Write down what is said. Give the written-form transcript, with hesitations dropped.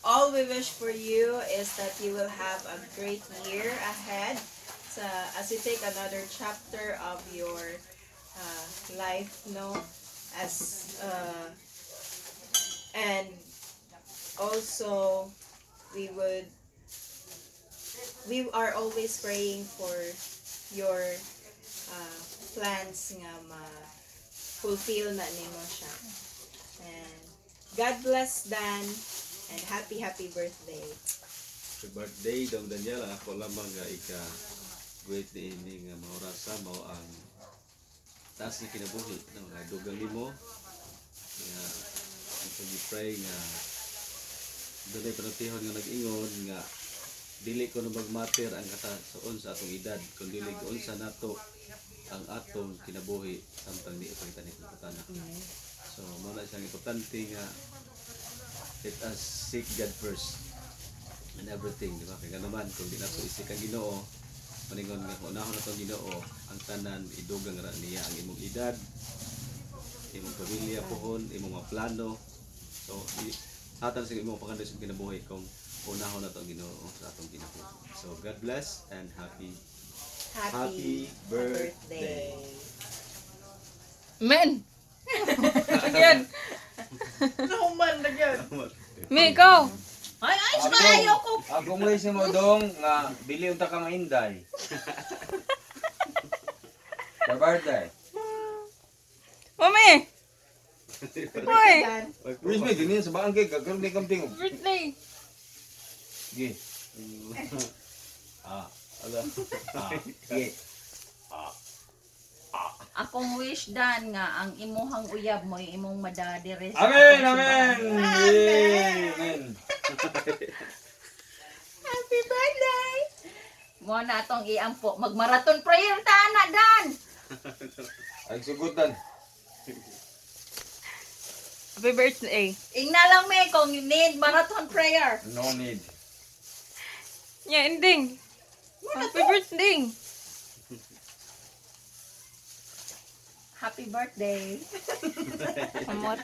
All we wish for you is that you will have a great year ahead. As you take another chapter of your life, no, as and also we would we are always praying for your uh, plans nga ma-fulfill na nimo siya. And God bless Dan and happy birthday. Happy birthday Dong Daniel, ako lamang nga ika great ni ini nga maorasa mao ang taas na kinabuhi ng mga dugang nimo nga pag-pray nga dunay panutihon nga nag-ingon nga dili ko na magmatter ang katasoon sa atong edad kun dili ko unsa nato ang atong kinabuhi samtang di ipalitan ni katana. So mo na siyang importante nga let us seek God first in everything, di ba? Kaya naman kung di nato isik ang Ginoo, maningon nga kung unahon nato Ginoo, ang tanan idugang ra niya ang imong edad, imong pamilya pohon, imong mga plano. So hatan sa imong pagkandos sa kinabuhi kung unahon nato ang Ginoo sa atong kinabuhi. So God bless and happy birthday. Men! Again! Nahuman na yan. Me, ikaw! Ay, ayoko. Ako mo si mo dong nga bili unta ka mainday. Sa birthday. Mami! Hoy! Wis may ganyan sa baang kay kagkaroon ni kamping. Birthday! Sige. Ala. Sige. Akong wish Dan nga ang imuhang uyab mo imong madadire sa Amen, akong amen. simbahan. Yay, amen. Happy birthday. Mo na atong iampo magmarathon prayer ta na Dan. Ay sugutan. Happy birthday! Ingna lang me kung you need marathon prayer. No need. Yeah, ending! Happy birthday! Happy birthday. Amor.